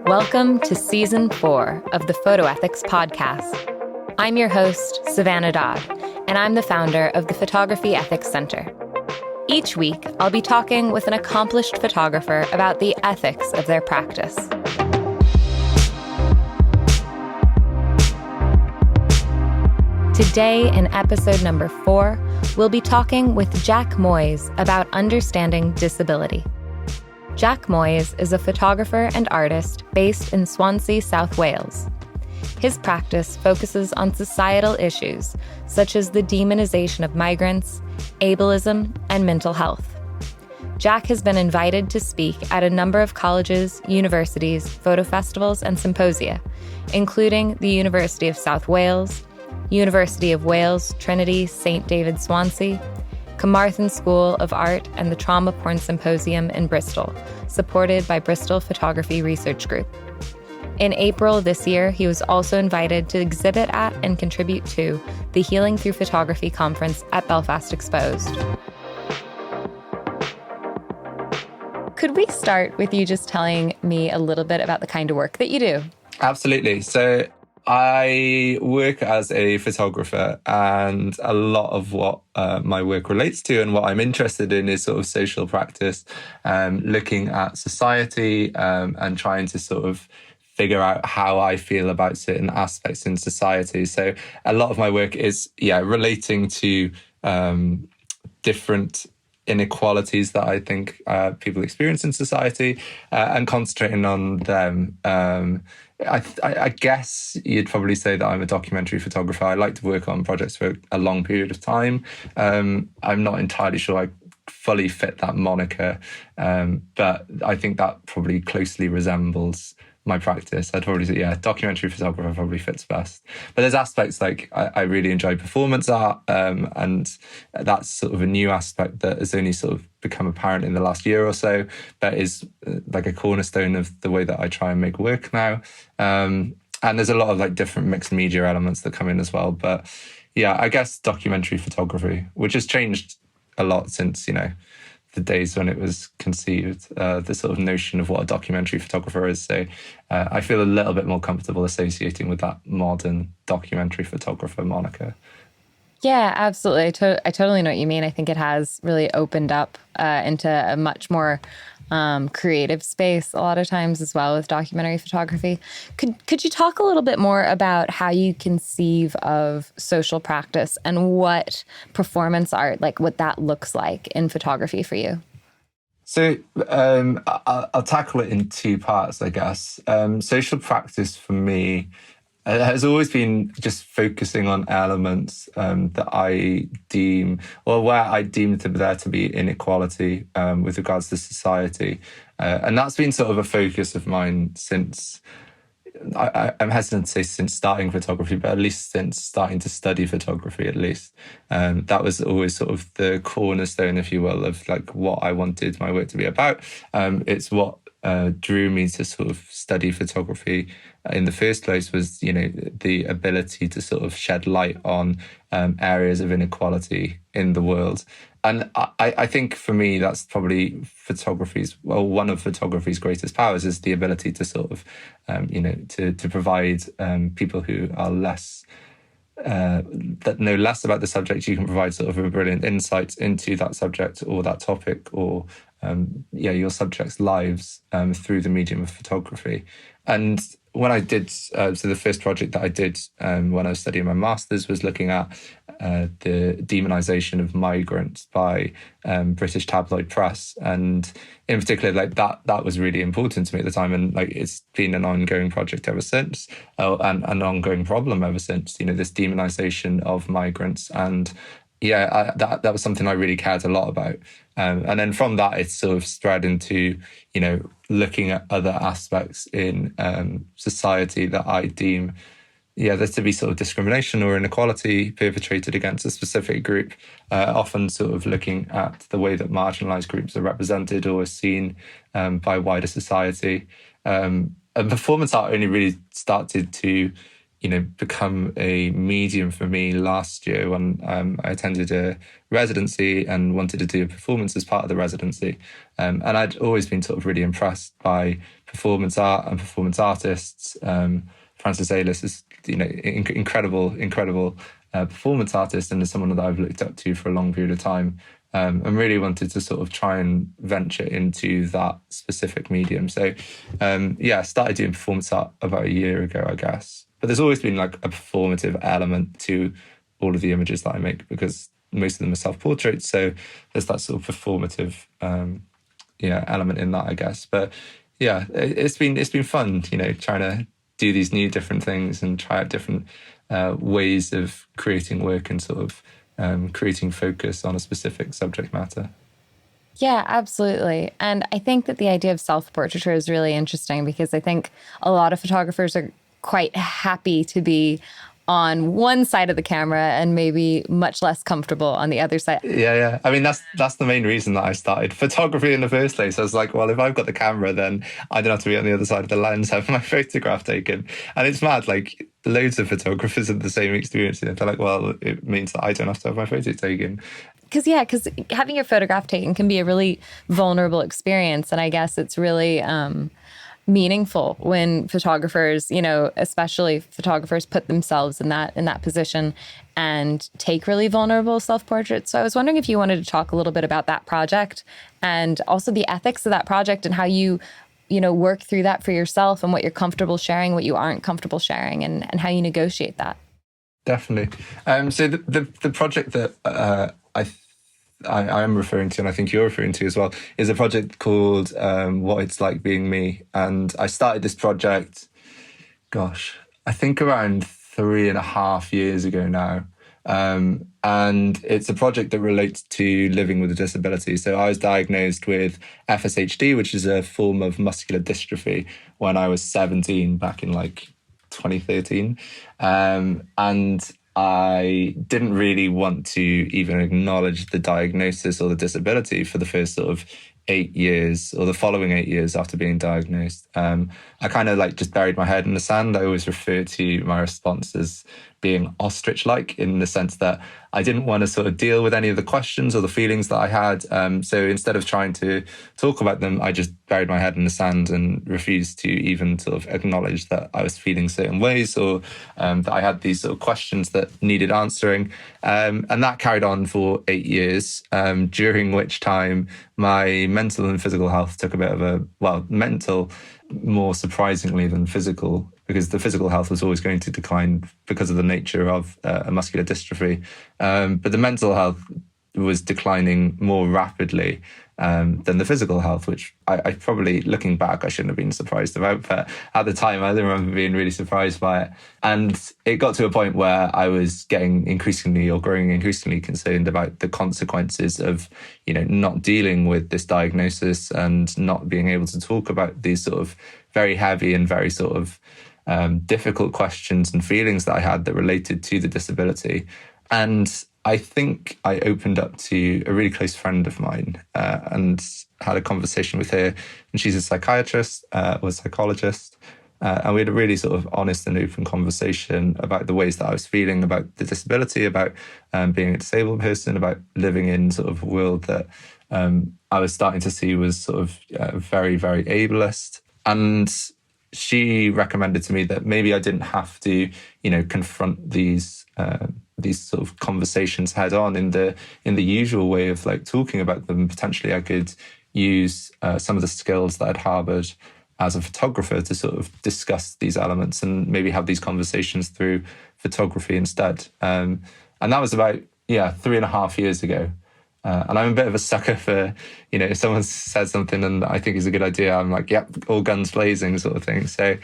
Welcome to Season 4 of the Photo Ethics Podcast. I'm your host, Savannah Dodd, and I'm the founder of the Photography Ethics Center. Each week, I'll be talking with an accomplished photographer about the ethics of their practice. Today, in episode number 4, we'll be talking with Jack Moyse about understanding disability. Jack Moyse is a photographer and artist based in Swansea, South Wales. His practice focuses on societal issues such as the demonization of migrants, ableism, and mental health. Jack has been invited to speak at a number of colleges, universities, photo festivals, and symposia, including the University of South Wales, University of Wales, Trinity, St. David, Swansea, Carmarthen School of Art, and the Trauma Porn Symposium in Bristol, supported by Bristol Photography Research Group. In April this year, he was also invited to exhibit at and contribute to the Healing Through Photography Conference at Belfast Exposed. Could we start with you just telling me a little bit about the kind of work that you do? Absolutely. So I work as a photographer, and a lot of what my work relates to and what I'm interested in is sort of social practice, looking at society and trying to sort of figure out how I feel about certain aspects in society. So a lot of my work is, relating to different inequalities that I think people experience in society and concentrating on them. I guess you'd probably say that I'm a documentary photographer. I like to work on projects for a long period of time. I'm not entirely sure I fully fit that moniker, but I think that probably closely resembles my practice. I'd probably say, documentary photographer probably fits best. But there's aspects like I really enjoy performance art, and that's sort of a new aspect that has only sort of become apparent in the last year or so, but is like a cornerstone of the way that I try and make work now. And there's a lot of like different mixed media elements that come in as well. But I guess documentary photography, which has changed a lot since, the days when it was conceived, the sort of notion of what a documentary photographer is. So I feel a little bit more comfortable associating with that modern documentary photographer moniker. Yeah, absolutely. I totally know what you mean. I think it has really opened up into a much more creative space a lot of times as well with documentary photography. Could you talk a little bit more about how you conceive of social practice and what performance art, like what that looks like in photography for you? So I'll tackle it in two parts, I guess. Social practice for me has always been just focusing on elements that I deem, or where I deem there to be inequality with regards to society. And that's been sort of a focus of mine since, I'm hesitant to say since starting photography, but at least since starting to study photography, at least. That was always sort of the cornerstone, if you will, of like what I wanted my work to be about. It's what drew me to sort of study photography in the first place was, the ability to sort of shed light on areas of inequality in the world. And I think for me, that's probably one of photography's greatest powers is the ability to sort of, to provide people who are less, that know less about the subject. You can provide sort of a brilliant insight into that subject or that topic or your subject's lives through the medium of photography. And when I did, so the first project that I did when I was studying my master's was looking at the demonization of migrants by British tabloid press. And in particular, like that was really important to me at the time. And like it's been an ongoing project ever since, and an ongoing problem ever since, this demonization of migrants. And that was something I really cared a lot about. And then from that, it's sort of spread into, looking at other aspects in society that I deem, there to be sort of discrimination or inequality perpetrated against a specific group, often sort of looking at the way that marginalised groups are represented or are seen by wider society. And performance art only really started to become a medium for me last year when I attended a residency and wanted to do a performance as part of the residency. And I'd always been sort of really impressed by performance art and performance artists. Francis Aylis is, incredible performance artist, and is someone that I've looked up to for a long period of time. And really wanted to sort of try and venture into that specific medium. So, I started doing performance art about a year ago, I guess. But there's always been like a performative element to all of the images that I make, because most of them are self-portraits. So there's that sort of performative, element in that, I guess. But yeah, it's been fun, trying to do these new different things and try out different ways of creating work and sort of creating focus on a specific subject matter. Yeah, absolutely. And I think that the idea of self-portraiture is really interesting, because I think a lot of photographers are quite happy to be on one side of the camera and maybe much less comfortable on the other side. Yeah. I mean, that's the main reason that I started photography in the first place. I was like, well, if I've got the camera, then I don't have to be on the other side of the lens having my photograph taken. And it's mad, like loads of photographers have the same experience. They're like, well, it means that I don't have to have my photo taken. Because having your photograph taken can be a really vulnerable experience. And I guess it's really meaningful when photographers, especially photographers, put themselves in that position and take really vulnerable self-portraits. So I was wondering if you wanted to talk a little bit about that project, and also the ethics of that project, and how you work through that for yourself, and what you're comfortable sharing, what you aren't comfortable sharing, and how you negotiate that. Definitely. So the project that I am referring to, and I think you're referring to as well, is a project called What It's Like Being Me. And I started this project, I think around 3.5 years ago now. And it's a project that relates to living with a disability. So I was diagnosed with FSHD, which is a form of muscular dystrophy, when I was 17, back in 2013. And I didn't really want to even acknowledge the diagnosis or the disability for the first sort of 8 years, or the following 8 years after being diagnosed. I kind of just buried my head in the sand. I always refer to my response as being ostrich-like, in the sense that I didn't want to sort of deal with any of the questions or the feelings that I had. So instead of trying to talk about them, I just buried my head in the sand and refused to even sort of acknowledge that I was feeling certain ways, or that I had these sort of questions that needed answering. And that carried on for 8 years, during which time my mental and physical health took a bit of mental more surprisingly than physical, because the physical health was always going to decline because of the nature of a muscular dystrophy. But the mental health was declining more rapidly than the physical health, which I probably, looking back, I shouldn't have been surprised about. But at the time, I remember being really surprised by it. And it got to a point where I was growing increasingly concerned about the consequences of, not dealing with this diagnosis and not being able to talk about these sort of very heavy and very sort of difficult questions and feelings that I had that related to the disability. And I think I opened up to a really close friend of mine and had a conversation with her. And she's a psychiatrist or psychologist. And we had a really sort of honest and open conversation about the ways that I was feeling about the disability, about being a disabled person, about living in sort of a world that I was starting to see was sort of very, very ableist. And she recommended to me that maybe I didn't have to, confront these sort of conversations head on in the usual way of talking about them. Potentially, I could use some of the skills that I'd harbored as a photographer to sort of discuss these elements and maybe have these conversations through photography instead. And that was about 3.5 years ago. And I'm a bit of a sucker for, if someone says something and I think is a good idea, I'm like, yep, all guns blazing sort of thing. So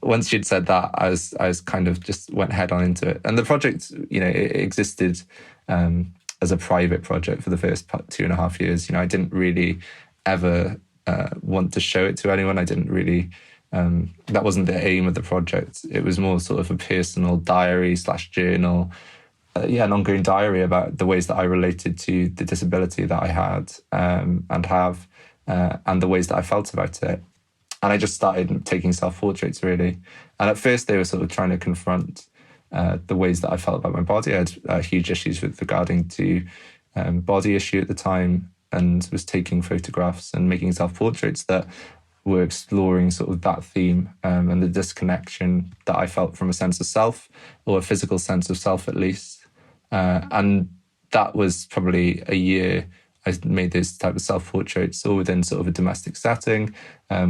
once she'd said that, I was kind of just went head on into it. And the project, it existed as a private project for the first 2.5 years. I didn't really ever want to show it to anyone. I didn't really, that wasn't the aim of the project. It was more sort of a personal diary/journal, an ongoing diary about the ways that I related to the disability that I had and have, and the ways that I felt about it. I just started taking self-portraits, really. And at first they were sort of trying to confront the ways that I felt about my body. I had huge issues with regarding to body issue at the time, and was taking photographs and making self-portraits that were exploring sort of that theme, and the disconnection that I felt from a sense of self, or a physical sense of self at least. And that was probably a year I made those type of self-portraits, all within sort of a domestic setting,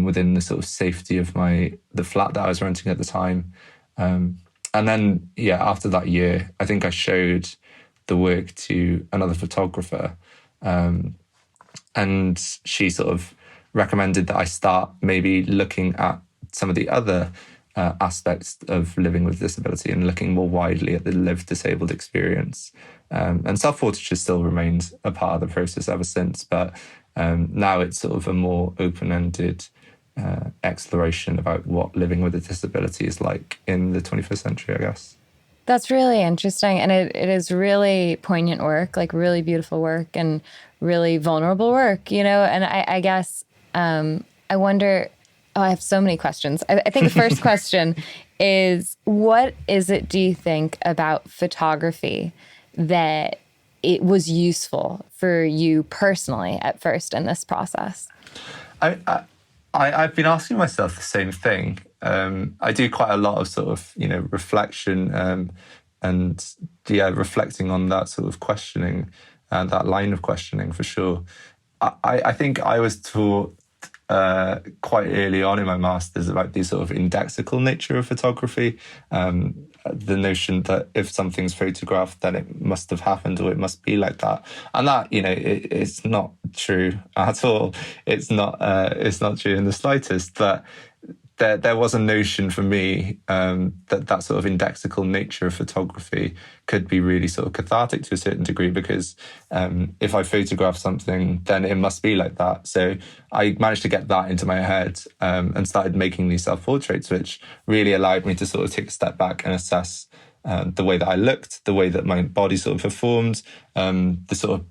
within the sort of safety of the flat that I was renting at the time. And then, after that year, I think I showed the work to another photographer, and she sort of recommended that I start maybe looking at some of the other aspects of living with disability and looking more widely at the lived disabled experience. And self-portraiture still remains a part of the process ever since, but now it's sort of a more open-ended exploration about what living with a disability is like in the 21st century, I guess. That's really interesting. And it is really poignant work, like really beautiful work and really vulnerable work, and I guess I wonder, I have so many questions. I think the first question is, what is it, do you think, about photography that it was useful for you personally at first in this process? I've been asking myself the same thing. I do quite a lot of sort of, reflection, and reflecting on that sort of questioning, and that line of questioning for sure. I think I was taught quite early on in my master's about the sort of indexical nature of photography. The notion that if something's photographed, then it must have happened, or it must be like that. And that, it's not true at all. It's not true in the slightest. But there was a notion for me that sort of indexical nature of photography could be really sort of cathartic to a certain degree, because if I photograph something, then it must be like that. So I managed to get that into my head, and started making these self-portraits, which really allowed me to sort of take a step back and assess the way that I looked, the way that my body sort of performed, the sort of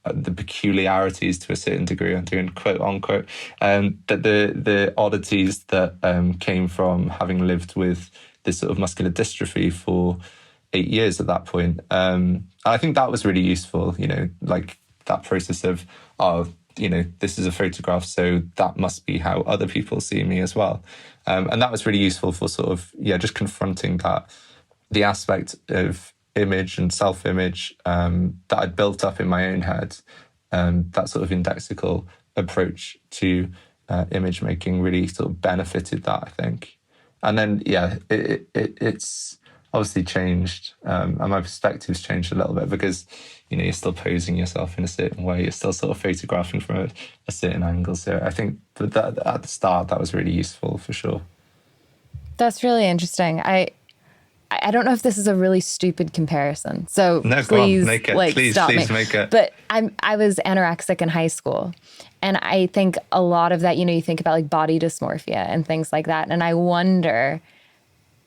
the peculiarities to a certain degree, I'm doing quote unquote, that the oddities that came from having lived with this sort of muscular dystrophy for 8 years at that point. And I think that was really useful, like that process of, this is a photograph, so that must be how other people see me as well. And that was really useful for sort of, just confronting the aspect of image and self-image that I'd built up in my own head. That sort of indexical approach to image making really sort of benefited that, I think. And then, it's obviously changed, and my perspective's changed a little bit, because, you're still posing yourself in a certain way. You're still sort of photographing from a certain angle. So I think that at the start, that was really useful for sure. That's really interesting. I don't know if this is a really stupid comparison, so no, please, make it. Please make it. But I was anorexic in high school, and I think a lot of that, you think about like body dysmorphia and things like that, and I wonder,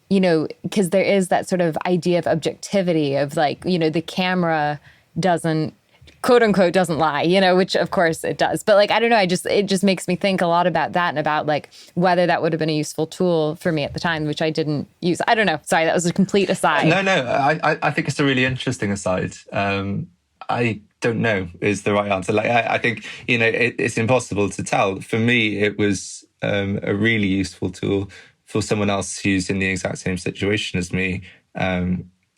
because there is that sort of idea of objectivity of like, the camera doesn't, quote unquote, doesn't lie, which of course it does. But like, I don't know, it just makes me think a lot about that, and about like whether that would have been a useful tool for me at the time, which I didn't use. I don't know. Sorry, that was a complete aside. No, I think it's a really interesting aside. I don't know is the right answer. Like, I think, it's impossible to tell. For me, it was a really useful tool. For someone else who's in the exact same situation as me,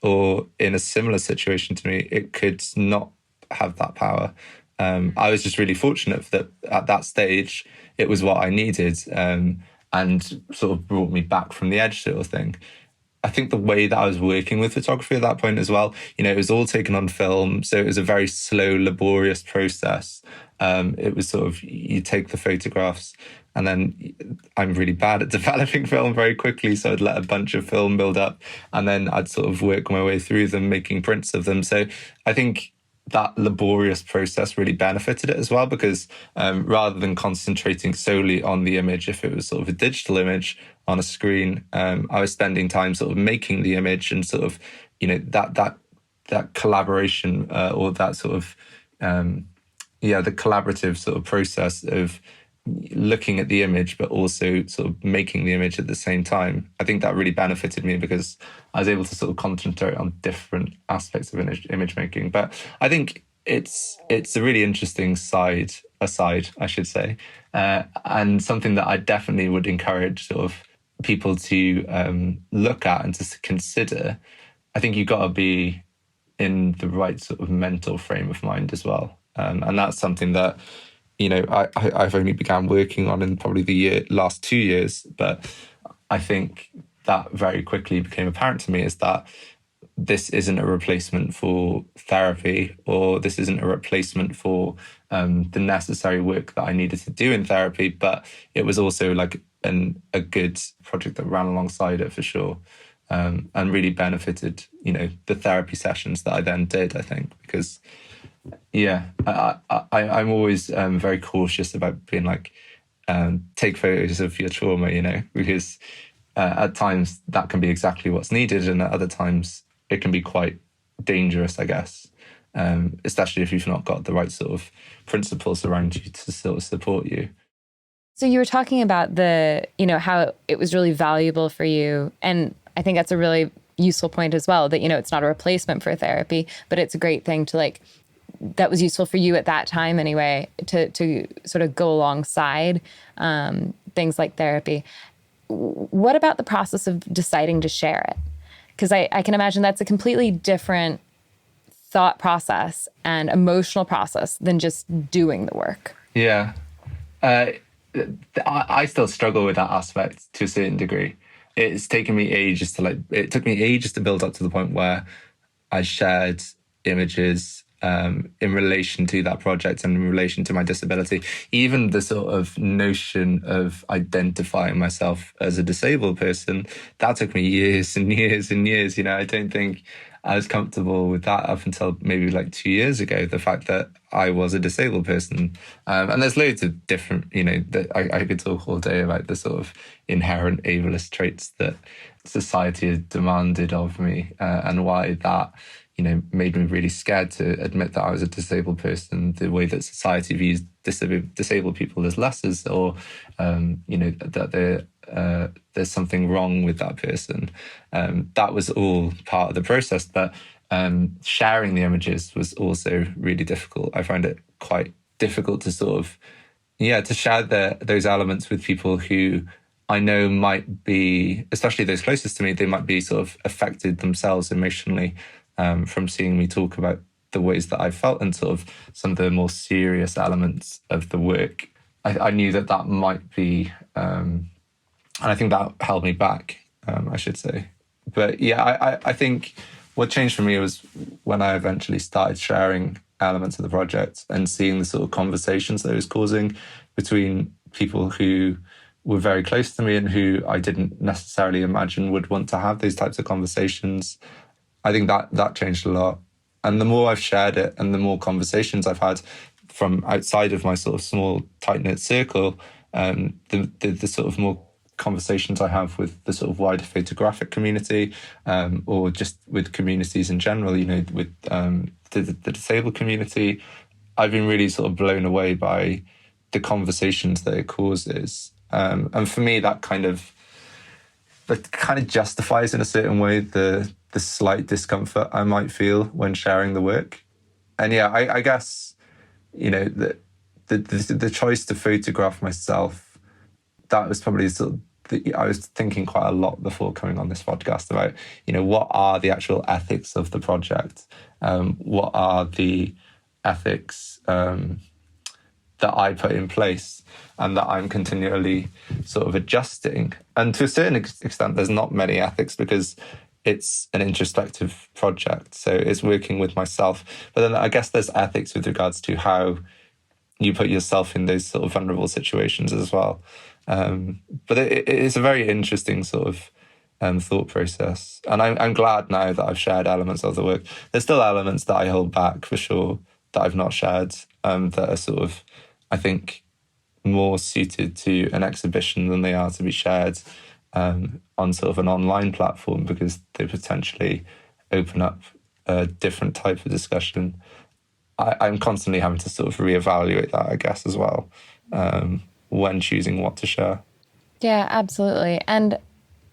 or in a similar situation to me, it could not have that power. I was just really fortunate that at that stage it was what I needed, and sort of brought me back from the edge, sort of thing. I think the way that I was working with photography at that point as well, it was all taken on film, so it was a very slow, laborious process. It was sort of, you take the photographs, and then I'm really bad at developing film very quickly, so I'd let a bunch of film build up, and then I'd sort of work my way through them, making prints of them. So I think that laborious process really benefited it as well, because rather than concentrating solely on the image, if it was sort of a digital image on a screen, I was spending time sort of making the image, and sort of, that collaboration, or that sort of, the collaborative sort of process of looking at the image, but also sort of making the image at the same time. I think that really benefited me because I was able to sort of concentrate on different aspects of image making. But I think it's a really interesting aside, I should say, and something that I definitely would encourage sort of people to look at and to consider. I think you've got to be in the right sort of mental frame of mind as well. And that's something that, I've only began working on in probably the last 2 years, but I think that very quickly became apparent to me is that this isn't a replacement for therapy, or this isn't a replacement for the necessary work that I needed to do in therapy, but it was also like a good project that ran alongside it for sure. And really benefited, the therapy sessions that I then did, I think, because I'm always very cautious about being like, take photos of your trauma, because at times that can be exactly what's needed, and at other times it can be quite dangerous, I guess, especially if you've not got the right sort of principles around you to sort of support you. So you were talking about how it was really valuable for you, and I think that's a really useful point as well, that, it's not a replacement for therapy, but it's a great thing to that was useful for you at that time anyway, to sort of go alongside things like therapy. What about the process of deciding to share it? Because I can imagine that's a completely different thought process and emotional process than just doing the work. Yeah. I still struggle with that aspect to a certain degree. It's taken me ages to build up to the point where I shared images in relation to that project and in relation to my disability. Even the sort of notion of identifying myself as a disabled person, that took me years and years and years. I don't think I was comfortable with that up until maybe like 2 years ago, the fact that I was a disabled person. And there's loads of different, that I could talk all day about the sort of inherent ableist traits that society has demanded of me, and why that, made me really scared to admit that I was a disabled person, the way that society views disabled people as lessers, or, that there's something wrong with that person. That was all part of the process, but sharing the images was also really difficult. I found it quite difficult to sort of, to share those elements with people who I know might be, especially those closest to me, they might be sort of affected themselves emotionally from seeing me talk about the ways that I felt and sort of some of the more serious elements of the work. I knew that might be, and I think that held me back, I should say. But I think what changed for me was when I eventually started sharing elements of the project and seeing the sort of conversations that it was causing between people who were very close to me and who I didn't necessarily imagine would want to have these types of conversations. I think that changed a lot. And the more I've shared it and the more conversations I've had from outside of my sort of small, tight-knit circle, the sort of more conversations I have with the sort of wider photographic community, or just with communities in general, with the disabled community, I've been really sort of blown away by the conversations that it causes. And for me, that kind of justifies in a certain way the slight discomfort I might feel when sharing the work. And I guess, the choice to photograph myself, that was probably sort of, I was thinking quite a lot before coming on this podcast about, what are the actual ethics of the project? What are the ethics that I put in place and that I'm continually sort of adjusting? And to a certain extent, there's not many ethics because it's an introspective project. So it's working with myself. But then I guess there's ethics with regards to how you put yourself in those sort of vulnerable situations as well. But it's a very interesting sort of thought process. And I'm glad now that I've shared elements of the work. There's still elements that I hold back for sure that I've not shared, that are sort of, I think, more suited to an exhibition than they are to be shared on sort of an online platform, because they potentially open up a different type of discussion. I'm constantly having to sort of reevaluate that, I guess, as well. when choosing what to share. Yeah, absolutely. And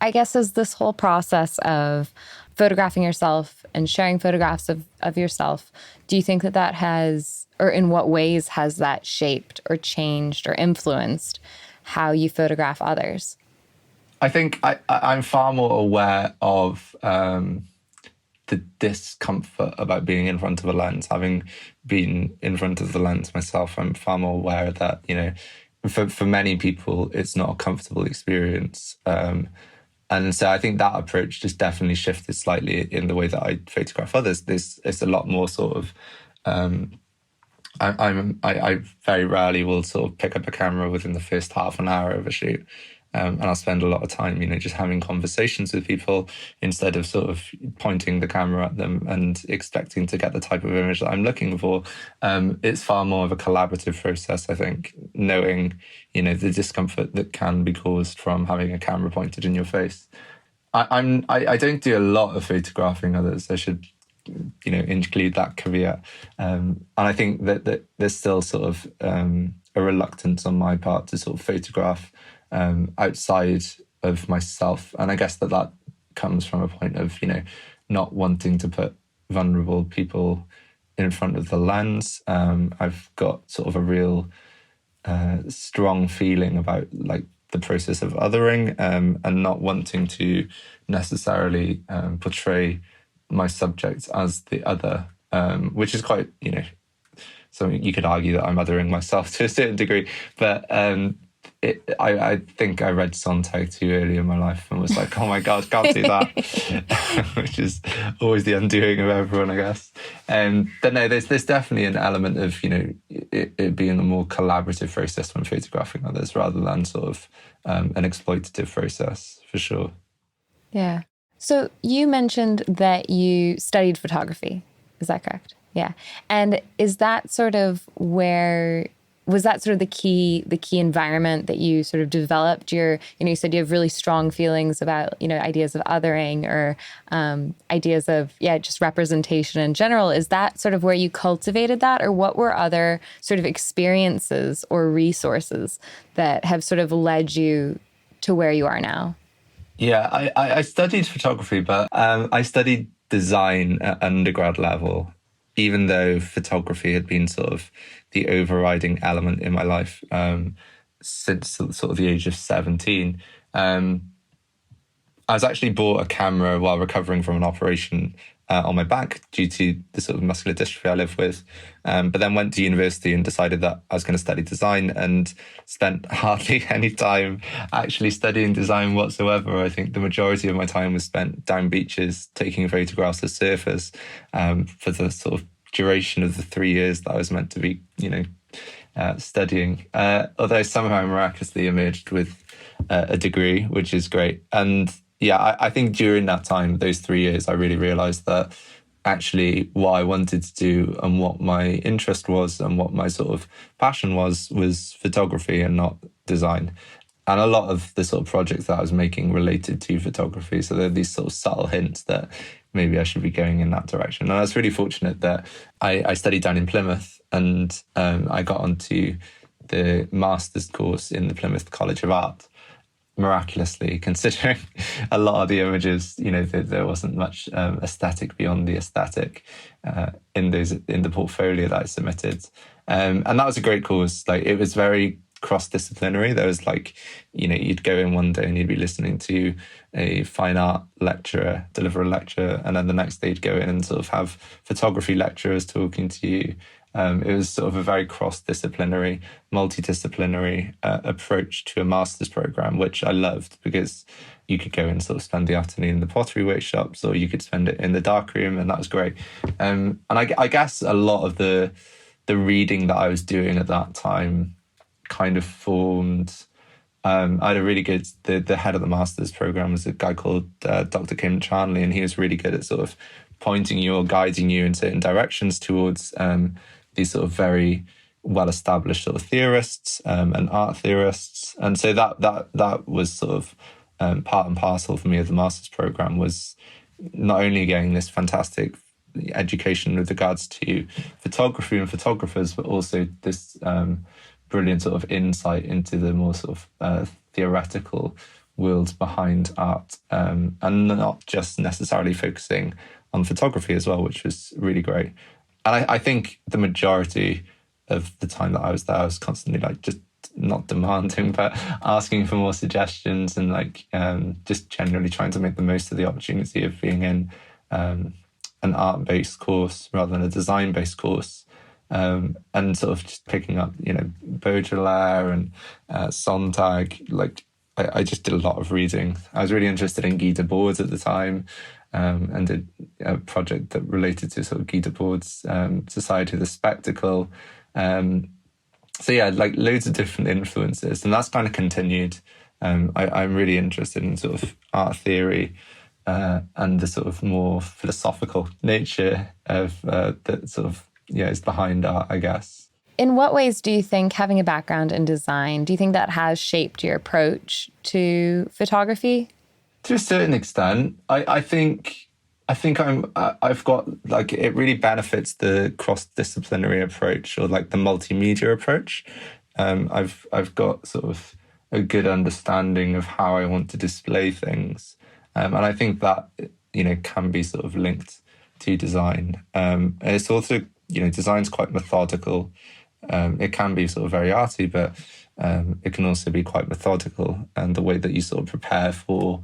I guess as this whole process of photographing yourself and sharing photographs of yourself, do you think that that has, or in what ways has that shaped or changed or influenced how you photograph others? I think I'm far more aware of the discomfort about being in front of a lens. Having been in front of the lens myself, I'm far more aware that, for many people, it's not a comfortable experience. And so I think that approach just definitely shifted slightly in the way that I photograph others. It's a lot more sort of, I very rarely will sort of pick up a camera within the first half an hour of a shoot. And I'll spend a lot of time, just having conversations with people instead of sort of pointing the camera at them and expecting to get the type of image that I'm looking for. It's far more of a collaborative process, I think, knowing, the discomfort that can be caused from having a camera pointed in your face. I don't do a lot of photographing others. I should, include that caveat. And I think that there's still sort of a reluctance on my part to sort of photograph outside of myself. And I guess that comes from a point of, not wanting to put vulnerable people in front of the lens. I've got sort of a real strong feeling about like the process of othering, and not wanting to necessarily portray my subject as the other, which is quite, something you could argue that I'm othering myself to a certain degree. But I think I read Sontag too early in my life and was like, oh my God, can't do that, which is always the undoing of everyone, I guess. But no, there's definitely an element of, it being a more collaborative process when photographing others rather than sort of an exploitative process, for sure. Yeah. So you mentioned that you studied photography. Is that correct? Yeah. And is that sort of was that sort of the key environment that you sort of developed your, you said you have really strong feelings about, ideas of othering or ideas of, just representation in general. Is that sort of where you cultivated that, or what were other sort of experiences or resources that have sort of led you to where you are now? Yeah, I studied photography, but I studied design at undergrad level, even though photography had been sort of the overriding element in my life since sort of the age of 17. I was actually bought a camera while recovering from an operation on my back due to the sort of muscular dystrophy I live with. But then went to university and decided that I was going to study design, and spent hardly any time actually studying design whatsoever. I think the majority of my time was spent down beaches taking photographs of surfers for the sort of duration of the 3 years that I was meant to be, studying. Although somehow I miraculously emerged with a degree, which is great. And yeah, I think during that time, those 3 years, I really realized that actually what I wanted to do and what my interest was and what my sort of passion was photography and not design. And a lot of the sort of projects that I was making related to photography. So there are these sort of subtle hints that maybe I should be going in that direction. And I was really fortunate that I studied down in Plymouth, and I got onto the master's course in the Plymouth College of Art. Miraculously, considering a lot of the images, there wasn't much aesthetic beyond the aesthetic in the portfolio that I submitted, and that was a great course. Like, it was very cross-disciplinary. There was you'd go in one day and you'd be listening to a fine art lecturer deliver a lecture, and then the next day you'd go in and sort of have photography lecturers talking to you. It was sort of a very cross-disciplinary, multidisciplinary approach to a master's program, which I loved, because you could go and sort of spend the afternoon in the pottery workshops, or you could spend it in the darkroom, and that was great. And I guess a lot of the reading that I was doing at that time kind of formed. I had a really good, the head of the master's program was a guy called Dr. Kim Chanley, and he was really good at sort of pointing you or guiding you in certain directions towards these sort of very well-established sort of theorists and art theorists. And so that was sort of part and parcel for me of the master's program, was not only getting this fantastic education with regards to photography and photographers, but also this brilliant sort of insight into the more sort of theoretical worlds behind art, and not just necessarily focusing on photography as well, which was really great. And I think the majority of the time that I was there, I was constantly like just not demanding, but asking for more suggestions, and like just generally trying to make the most of the opportunity of being in an art-based course rather than a design-based course. And sort of just picking up, Baudelaire and Sontag. Like, I just did a lot of reading. I was really interested in Guy Debord at the time, and did a project that related to sort of Guy Debord's Society of the Spectacle. So yeah, like loads of different influences, and that's kind of continued. I'm really interested in sort of art theory and the sort of more philosophical nature of that sort of is behind art, I guess. In what ways do you think having a background in design, do you think that has shaped your approach to photography? To a certain extent, I think I've got like, it really benefits the cross-disciplinary approach, or like the multimedia approach. I've got sort of a good understanding of how I want to display things, and I think that can be sort of linked to design. And it's also design's quite methodical. It can be sort of very arty, but it can also be quite methodical, and the way that you sort of prepare for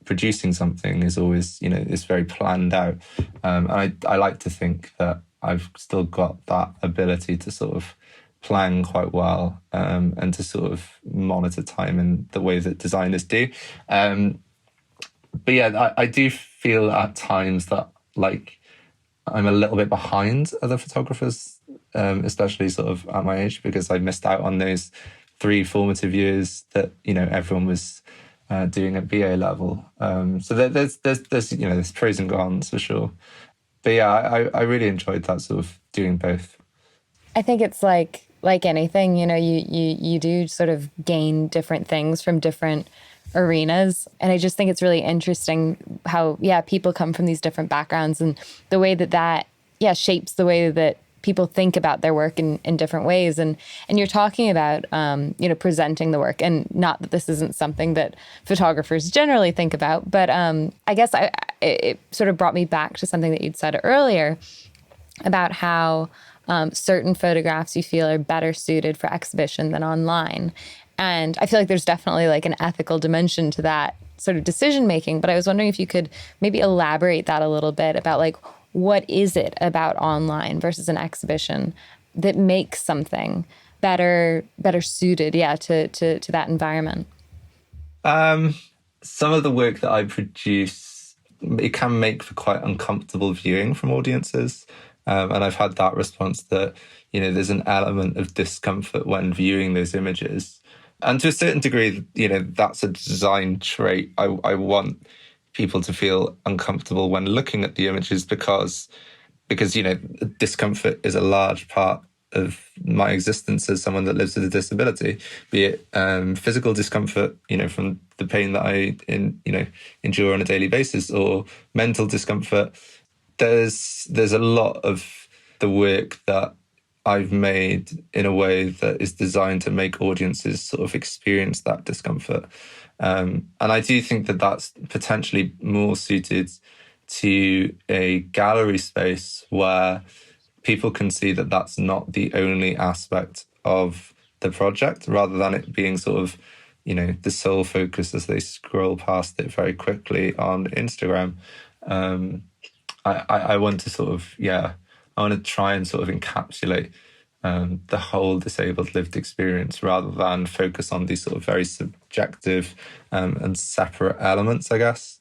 producing something is always, it's very planned out. And I like to think that I've still got that ability to sort of plan quite well, and to sort of monitor time in the way that designers do. But yeah, I do feel at times that like I'm a little bit behind other photographers, especially sort of at my age, because I missed out on those 3 formative years that everyone was doing at BA level. So there's pros and cons for sure. But yeah, I really enjoyed that sort of doing both. I think it's like anything, you do sort of gain different things from different arenas. And I just think it's really interesting how, people come from these different backgrounds, and the way that shapes the way that people think about their work in different ways. And you're talking about, presenting the work, and not that this isn't something that photographers generally think about, but I guess it sort of brought me back to something that you'd said earlier about how certain photographs you feel are better suited for exhibition than online. And I feel like there's definitely like an ethical dimension to that sort of decision making. But I was wondering if you could maybe elaborate that a little bit about like, what is it about online versus an exhibition that makes something better suited, to that environment? Some of the work that I produce, it can make for quite uncomfortable viewing from audiences. And I've had that response that, there's an element of discomfort when viewing those images. And to a certain degree, that's a design trait. I want people to feel uncomfortable when looking at the images because discomfort is a large part of my existence as someone that lives with a disability, be it physical discomfort, from the pain that I endure on a daily basis, or mental discomfort. There's a lot of the work that I've made in a way that is designed to make audiences sort of experience that discomfort. And I do think that that's potentially more suited to a gallery space where people can see that that's not the only aspect of the project, rather than it being sort of, the sole focus as they scroll past it very quickly on Instagram. I want to sort of, I want to try and sort of encapsulate the whole disabled lived experience, rather than focus on these sort of very subjective and separate elements, I guess.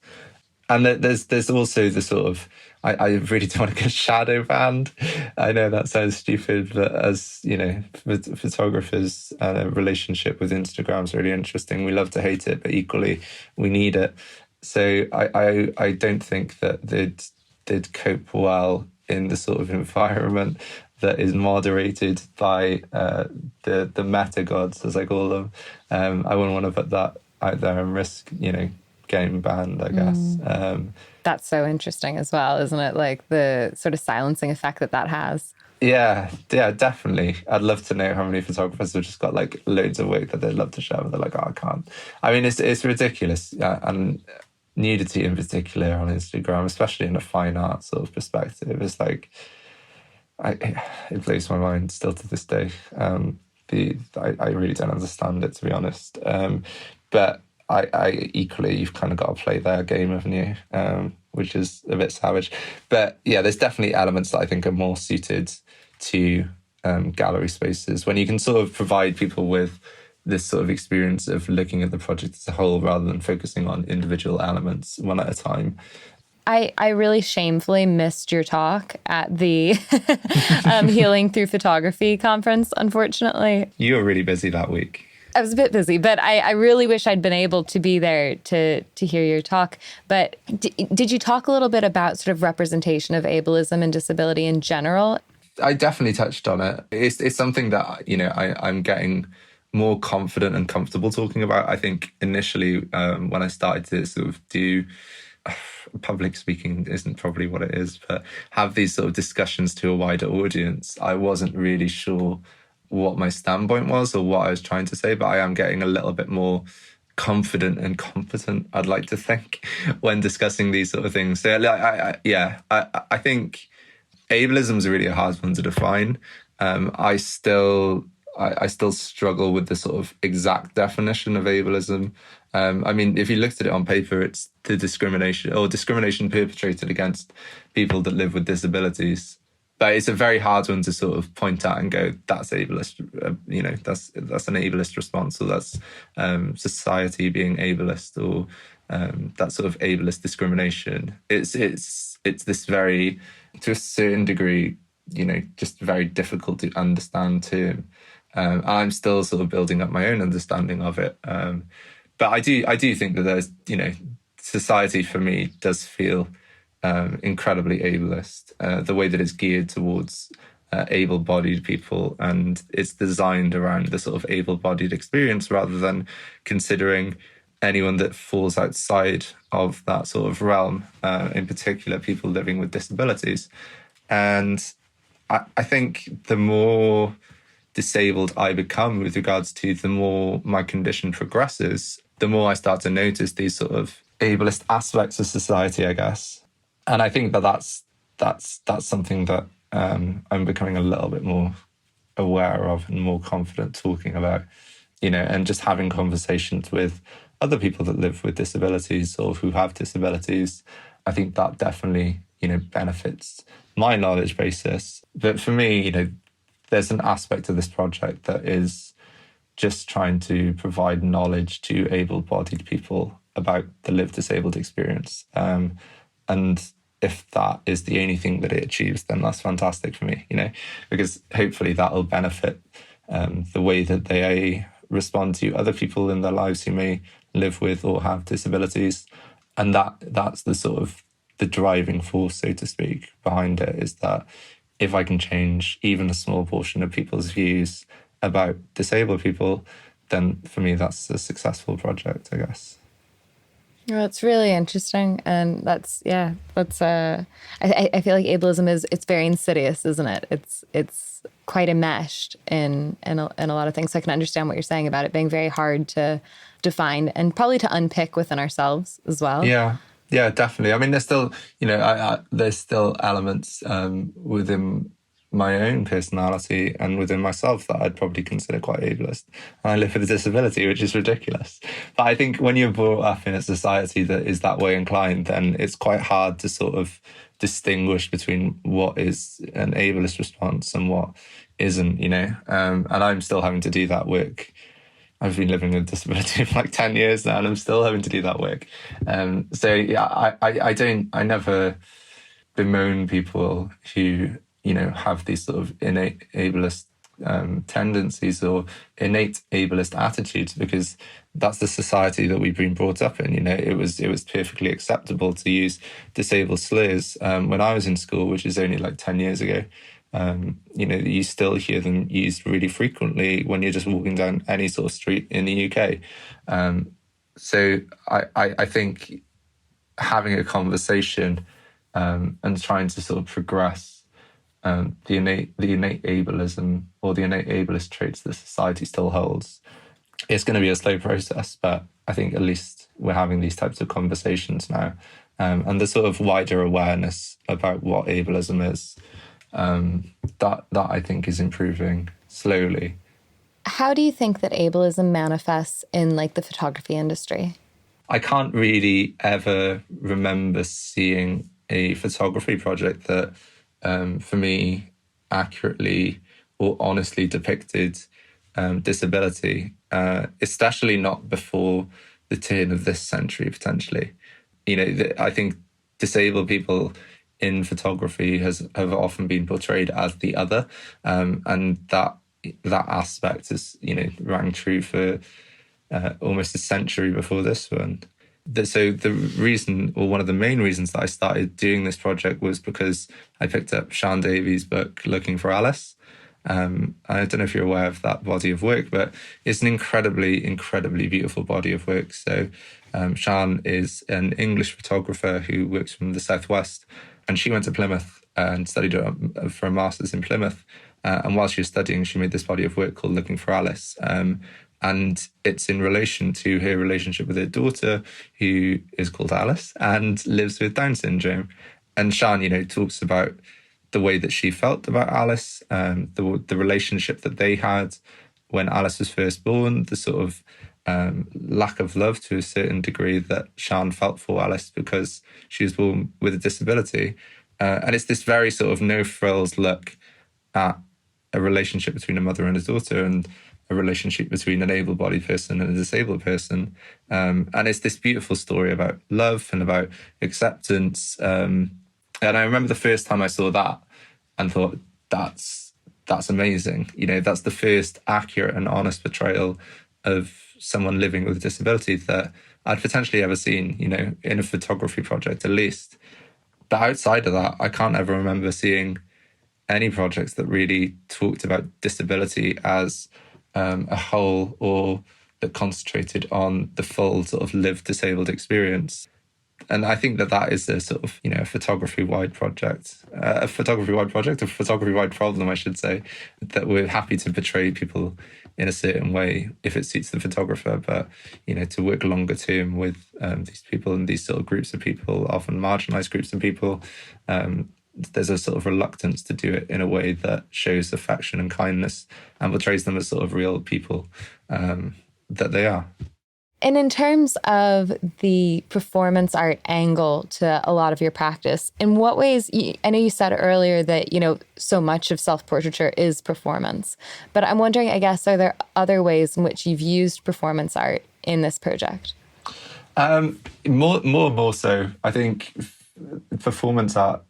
And there's also the sort of, I really don't want to get shadow banned. I know that sounds stupid, but as photographers, a relationship with Instagram is really interesting. We love to hate it, but equally we need it. So I don't think that they'd cope well in the sort of environment that is moderated by the meta gods, as I call them. I wouldn't want to put that out there and risk, getting banned, I guess. That's so interesting as well, isn't it? Like the sort of silencing effect that has. Yeah, definitely. I'd love to know how many photographers have just got like loads of work that they'd love to share, but they're like, oh, I can't. I mean, it's ridiculous, and nudity in particular on Instagram, especially in a fine art sort of perspective, is like, I it blows my mind still to this day. I really don't understand it, to be honest. But I equally, you've kind of got to play their game, haven't you? Which is a bit savage. But yeah, there's definitely elements that I think are more suited to gallery spaces when you can sort of provide people with this sort of experience of looking at the project as a whole rather than focusing on individual elements one at a time. I really shamefully missed your talk at the Healing Through Photography conference, unfortunately. You were really busy that week. I was a bit busy, but I really wish I'd been able to be there to hear your talk. But did you talk a little bit about sort of representation of ableism and disability in general? I definitely touched on it. It's something that, I'm getting more confident and comfortable talking about. I think initially when I started to sort of do public speaking isn't probably what it is, but have these sort of discussions to a wider audience, I wasn't really sure what my standpoint was or what I was trying to say, but I am getting a little bit more confident and competent, I'd like to think, when discussing these sort of things. So I think ableism is really a hard one to define. I still struggle with the sort of exact definition of ableism. I mean, if you looked at it on paper, it's the discrimination perpetrated against people that live with disabilities. But it's a very hard one to sort of point at and go, that's ableist. That's an ableist response, or that's society being ableist, or that sort of ableist discrimination. It's this very, to a certain degree, just very difficult to understand term. I'm still sort of building up my own understanding of it. But I do think that there's, society for me does feel incredibly ableist. The way that it's geared towards able-bodied people, and it's designed around the sort of able-bodied experience rather than considering anyone that falls outside of that sort of realm, in particular people living with disabilities. And I think the more disabled I become with regards to, the more my condition progresses, the more I start to notice these sort of ableist aspects of society, I guess. And I think that's something that I'm becoming a little bit more aware of and more confident talking about, and just having conversations with other people that live with disabilities or who have disabilities. I think that definitely, benefits my knowledge basis. But for me, there's an aspect of this project that is just trying to provide knowledge to able-bodied people about the lived disabled experience. And if that is the only thing that it achieves, then that's fantastic for me, because hopefully that will benefit the way that they respond to other people in their lives who may live with or have disabilities. And that's the sort of the driving force, so to speak, behind it, is that if I can change even a small portion of people's views about disabled people, then for me, that's a successful project, I guess. Well, it's really interesting. And I feel like ableism it's very insidious, isn't it? It's quite enmeshed in a lot of things. So I can understand what you're saying about it being very hard to define and probably to unpick within ourselves as well. Yeah, definitely. I mean, there's still, there's still elements within my own personality and within myself that I'd probably consider quite ableist. And I live with a disability, which is ridiculous. But I think when you're brought up in a society that is that way inclined, then it's quite hard to sort of distinguish between what is an ableist response and what isn't, and I'm still having to do that work. I've been living with a disability for like 10 years now, and I'm still having to do that work. I never bemoan people who, have these sort of innate ableist tendencies or innate ableist attitudes, because that's the society that we've been brought up in. It was perfectly acceptable to use disabled slurs when I was in school, which is only like 10 years ago. You still hear them used really frequently when you're just walking down any sort of street in the UK. So I think having a conversation and trying to sort of progress the innate ableism or the innate ableist traits that society still holds. It's going to be a slow process, but I think at least we're having these types of conversations now. And the sort of wider awareness about what ableism is, that I think is improving slowly. How do you think that ableism manifests in like the photography industry? I can't really ever remember seeing a photography project that, for me, accurately or honestly depicted disability, especially not before the turn of this century, potentially. I think disabled people in photography have often been portrayed as the other, and that aspect is, rang true for almost a century before this one. So the reason, or one of the main reasons that I started doing this project was because I picked up Sian Davies' book, Looking for Alice. I don't know if you're aware of that body of work, but it's an incredibly, incredibly beautiful body of work. So Sian is an English photographer who works from the Southwest, and she went to Plymouth and studied for a master's in Plymouth. And while she was studying, she made this body of work called Looking for Alice. And it's in relation to her relationship with her daughter, who is called Alice and lives with Down syndrome. And Sian, talks about the way that she felt about Alice, the relationship that they had when Alice was first born, the sort of lack of love to a certain degree that Sian felt for Alice because she was born with a disability. And it's this very sort of no-frills look at a relationship between a mother and a daughter, and a relationship between an able-bodied person and a disabled person. And it's this beautiful story about love and about acceptance. And I remember the first time I saw that and thought, that's amazing. That's the first accurate and honest portrayal of someone living with a disability that I'd potentially ever seen, in a photography project at least. But outside of that, I can't ever remember seeing any projects that really talked about disability as a whole, or that concentrated on the full sort of lived disabled experience. And I think that is a sort of, a photography-wide problem, I should say, that we're happy to portray people in a certain way if it suits the photographer, but, to work longer term with these people and these sort of groups of people, often marginalised groups of people, there's a sort of reluctance to do it in a way that shows affection and kindness and portrays them as sort of real people that they are. And in terms of the performance art angle to a lot of your practice, in what ways, I know you said earlier that, so much of self-portraiture is performance, but I'm wondering, I guess, are there other ways in which you've used performance art in this project? More so. I think performance art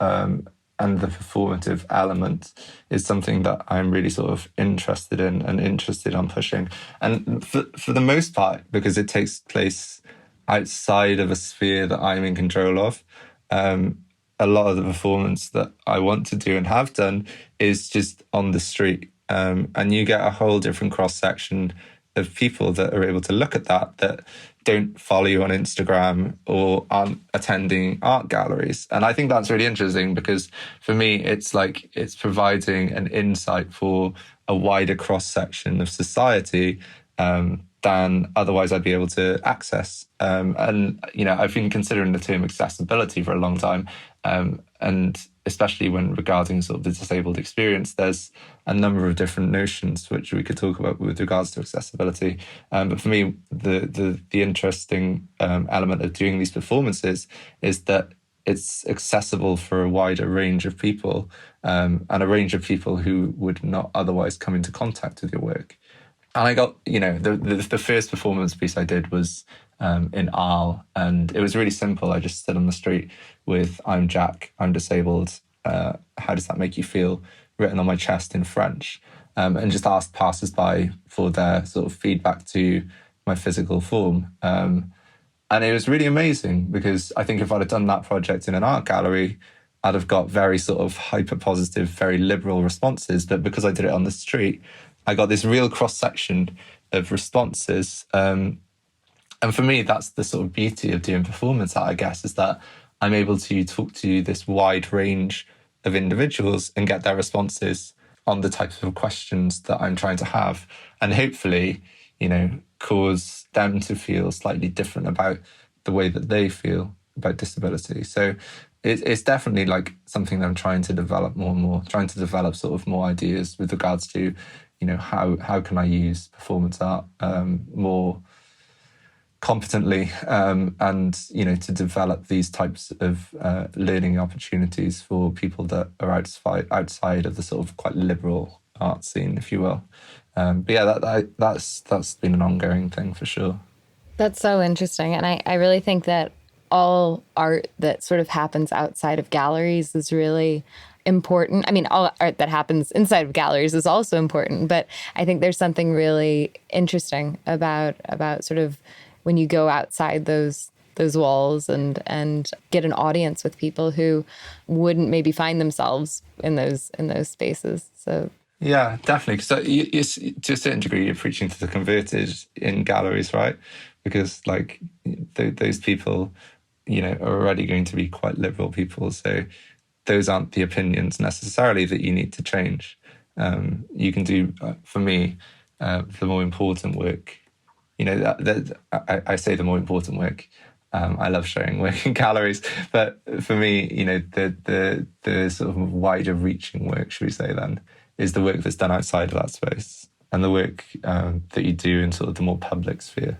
and the performative element is something that I'm really sort of interested in and interested on pushing. And for the most part, because it takes place outside of a sphere that I'm in control of, a lot of the performance that I want to do and have done is just on the street. And you get a whole different cross-section of people that are able to look at that don't follow you on Instagram or aren't attending art galleries. And I think that's really interesting because for me, it's providing an insight for a wider cross-section of society than otherwise I'd be able to access. And, I've been considering the term accessibility for a long time. And especially when regarding sort of the disabled experience, there's a number of different notions which we could talk about with regards to accessibility. But for me, the interesting element of doing these performances is that it's accessible for a wider range of people, and a range of people who would not otherwise come into contact with your work. And I got, the first performance piece I did was in Arles, and it was really simple. I just stood on the street with "I'm Jack, I'm disabled, how does that make you feel?" written on my chest in French, and just asked passers-by for their sort of feedback to my physical form. And it was really amazing because I think if I'd have done that project in an art gallery, I'd have got very sort of hyper-positive, very liberal responses. But because I did it on the street, I got this real cross-section of responses. And for me, that's the sort of beauty of doing performance art, I guess, is that I'm able to talk to this wide range of individuals and get their responses on the types of questions that I'm trying to have, and hopefully, cause them to feel slightly different about the way that they feel about disability. So it's definitely like something that I'm trying to develop more and more, trying to develop sort of more ideas with regards to, how can I use performance art more competently, and to develop these types of learning opportunities for people that are outside of the sort of quite liberal art scene, if you will. But yeah, that's been an ongoing thing for sure. That's so interesting. And I really think that all art that sort of happens outside of galleries is really important. I mean, all art that happens inside of galleries is also important, but I think there's something really interesting about sort of when you go outside those walls and get an audience with people who wouldn't maybe find themselves in those spaces. So yeah, definitely. So you, to a certain degree, you're preaching to the converted in galleries, right? Because like those people, are already going to be quite liberal people. So those aren't the opinions necessarily that you need to change. You can do, for me, the more important work. I say the more important work. I love showing work in galleries, but for me, the sort of wider reaching work, should we say then, is the work that's done outside of that space, and the work that you do in sort of the more public sphere.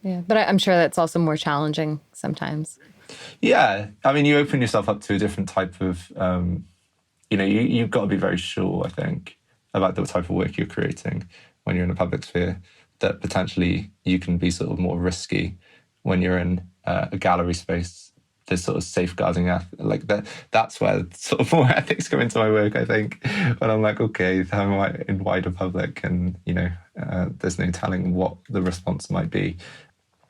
Yeah, but I'm sure that's also more challenging sometimes. Yeah, I mean, you open yourself up to a different type of, you've got to be very sure, I think, about the type of work you're creating when you're in a public sphere, that potentially you can be sort of more risky when you're in a gallery space. There's sort of safeguarding, like that. That's where sort of more ethics come into my work, I think, when I'm like, okay, I'm in wider public, and there's no telling what the response might be.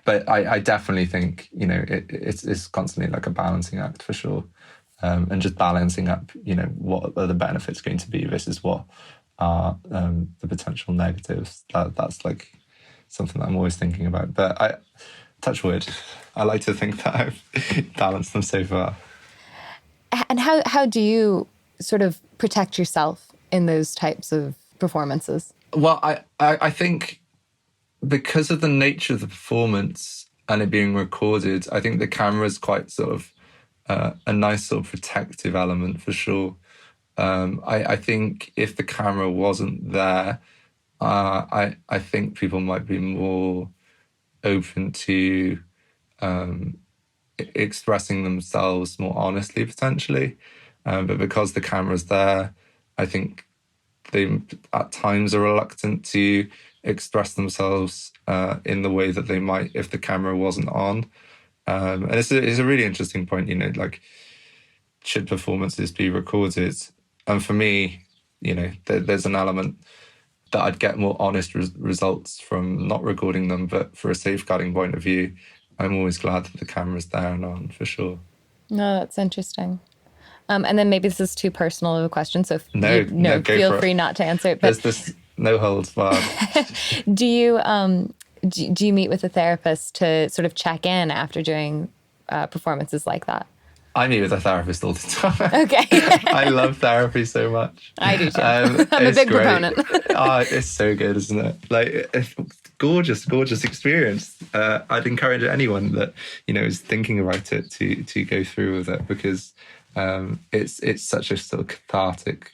But I definitely think it's constantly like a balancing act for sure, and just balancing up what are the benefits going to be versus what are the potential negatives. That's like something that I'm always thinking about. But touch wood, I like to think that I've balanced them so far. And how do you sort of protect yourself in those types of performances? Well, I think because of the nature of the performance and it being recorded, I think the camera is quite sort of a nice sort of protective element for sure. I think if the camera wasn't there, I think people might be more open to expressing themselves more honestly, potentially. But because the camera's there, I think they at times are reluctant to express themselves in the way that they might if the camera wasn't on. And it's a really interesting point, like, should performances be recorded? And for me, there's an element that I'd get more honest results from not recording them, but for a safeguarding point of view, I'm always glad that the camera's there and on, for sure. No, that's interesting. And then maybe this is too personal of a question, so no, feel free not to answer it. But there's no holds barred. Do you meet with a therapist to sort of check in after doing performances like that? I meet with a therapist all the time. Okay. I love therapy so much. I do too. I'm a big proponent. It's so good, isn't it? Like, it's gorgeous experience. I'd encourage anyone that is thinking about it to go through with it, because it's such a sort of cathartic.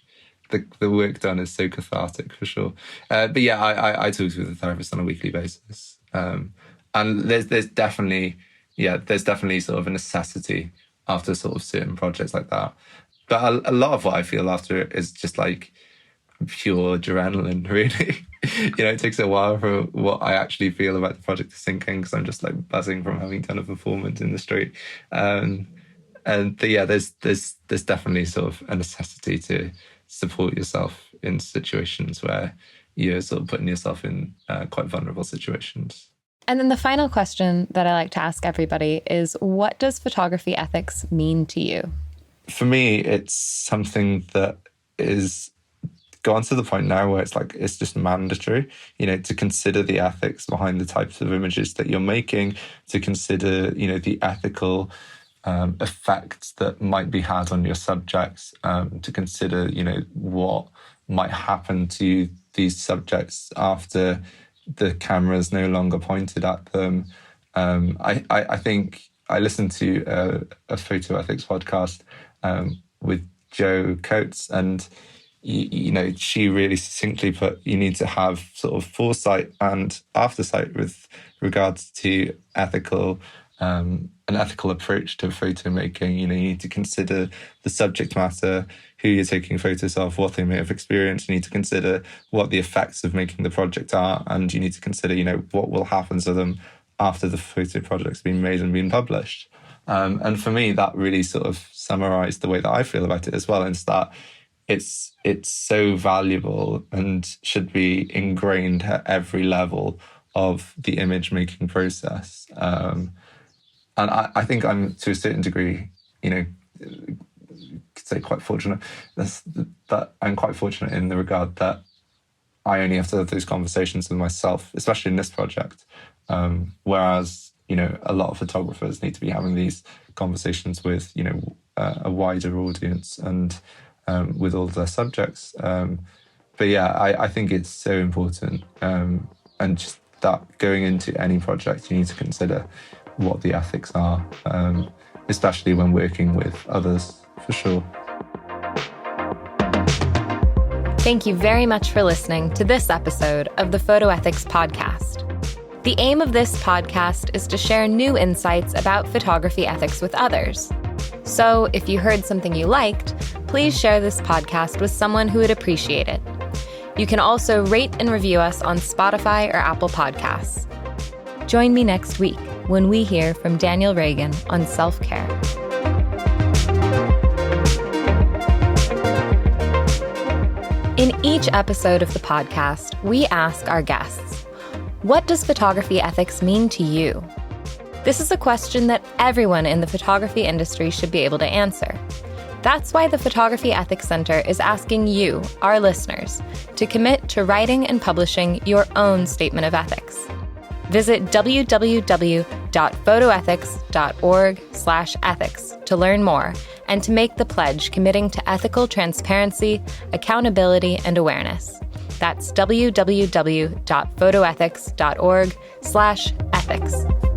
The work done is so cathartic for sure. But yeah, I talk with a therapist on a weekly basis, and there's definitely sort of a necessity after sort of certain projects like that. But a lot of what I feel after it is just like pure adrenaline, really. It takes a while for what I actually feel about the project to sink in, because I'm just like buzzing from having done a performance in the street. And yeah, there's definitely sort of a necessity to support yourself in situations where you're sort of putting yourself in quite vulnerable situations. And then the final question that I like to ask everybody is, what does photography ethics mean to you? For me, it's something that is gone to the point now where it's just mandatory, to consider the ethics behind the types of images that you're making, to consider, the ethical effects that might be had on your subjects, to consider, what might happen to these subjects after the camera is no longer pointed at them. I think I listened to a photo ethics podcast with Jo Coates, and she really succinctly put, you need to have sort of foresight and aftersight with regards to an ethical approach to photo making. You need to consider the subject matter, who you're taking photos of, what they may have experienced. You need to consider what the effects of making the project are, and you need to consider, what will happen to them after the photo project's been made and been published. And for me, that really sort of summarized the way that I feel about it as well, is that it's so valuable and should be ingrained at every level of the image making process. And I think I'm, to a certain degree, could say quite fortunate. That I'm quite fortunate in the regard that I only have to have those conversations with myself, especially in this project. Whereas, a lot of photographers need to be having these conversations with, a wider audience and with all of their subjects. But yeah, I think it's so important. And just that going into any project, you need to consider what the ethics are, especially when working with others, for sure. Thank you very much for listening to this episode of the Photo Ethics Podcast. The aim of this podcast is to share new insights about photography ethics with others. So if you heard something you liked, please share this podcast with someone who would appreciate it. You can also rate and review us on Spotify or Apple Podcasts. Join me next week when we hear from Daniel Reagan on self-care. In each episode of the podcast, we ask our guests, what does photography ethics mean to you? This is a question that everyone in the photography industry should be able to answer. That's why the Photography Ethics Center is asking you, our listeners, to commit to writing and publishing your own statement of ethics. Visit www.photoethics.org/ethics to learn more and to make the pledge committing to ethical transparency, accountability, and awareness. That's www.photoethics.org/ethics.